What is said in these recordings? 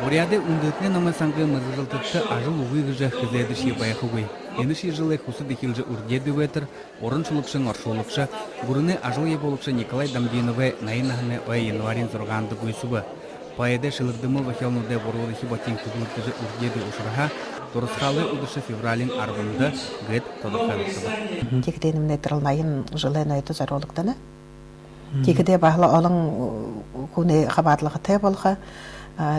Уряды ундытне номы саңғы мызырылтытты ажыл уғығыжы хызайдыши баяхугой. Еніші жылы құсы декілжі үрдеді өтір, орын шулықшың оршулықшы, бұрыны ажыл еболықшы Николай Дамдиновы найынағыны ой январин зұрғанды көйсібі. Паяда шылырдымы вахелнуды борылығы батин күзіліктіжі үрдеді ұшырға, Торысқалы ұдышы февралин арғынды ғыд тодырқалықтыбы. Текденімне тұрылнайын жылы найты заролықтаны. Текде бағылы олың көне қабарлығы те болға,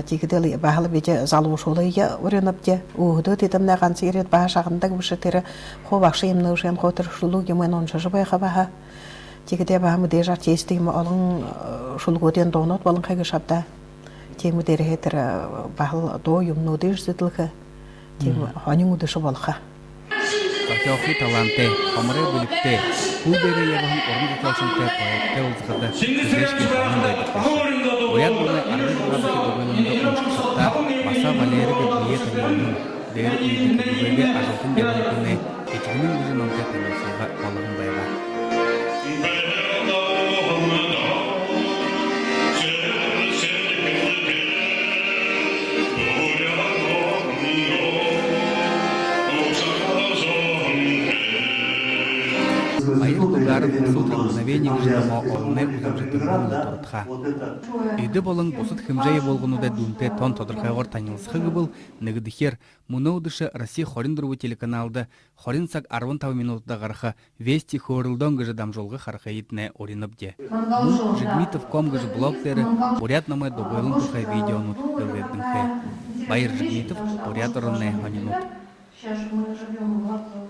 текде бағылы беде залу шолыйы өреніп де, ұғыды дедімне қансы ерет баға шағындаг бұшы тері қобақшы емні ұшын қотыр шылу емен оншы жыбайға баға. Текде бағымы дежар тестеймі олың шылғуден доғынат болың қайғы шапта. Темі дері етір бағыл дойым нөдеш зетілгі. Темі ханын ұдышы болға. Археохи таланты, қамыры бөлікті, бұл бері ебағын орын тұталшынты поэтті ұлзғырды күзешке қанын дайдықпашы. Ояд бұны арғыз бұғазықы дұғынымды ұмшқысықта баса валері бір бейе тәңілінің дәрі үйді күбігі ажылтын дебін күні етігінің өзін онты тәңілсіға қолығын байға. Айыз бұлдары бұсылт мгновение жинама олны ұзымжыты бұлды тұрытқа. Үйді болың бұсыт хымжайы болғынуды дүнті тон тодырқайғыр танылысқығы бұл нығдықер мұны ұдышы Россия Хорин-Дұрвы телеканалды Хорин-Сак 60 минутта ғарқы Вести Хорылдон ғыжы дамжолғы қарқы етіне оринып де. Мұн Жигмитов.ком ғыжы блогдері Бурят намай доғылын тұқай видеоны дөлвердің хэ. Байыр Жигмитов Бурят ұрынны ғанинут.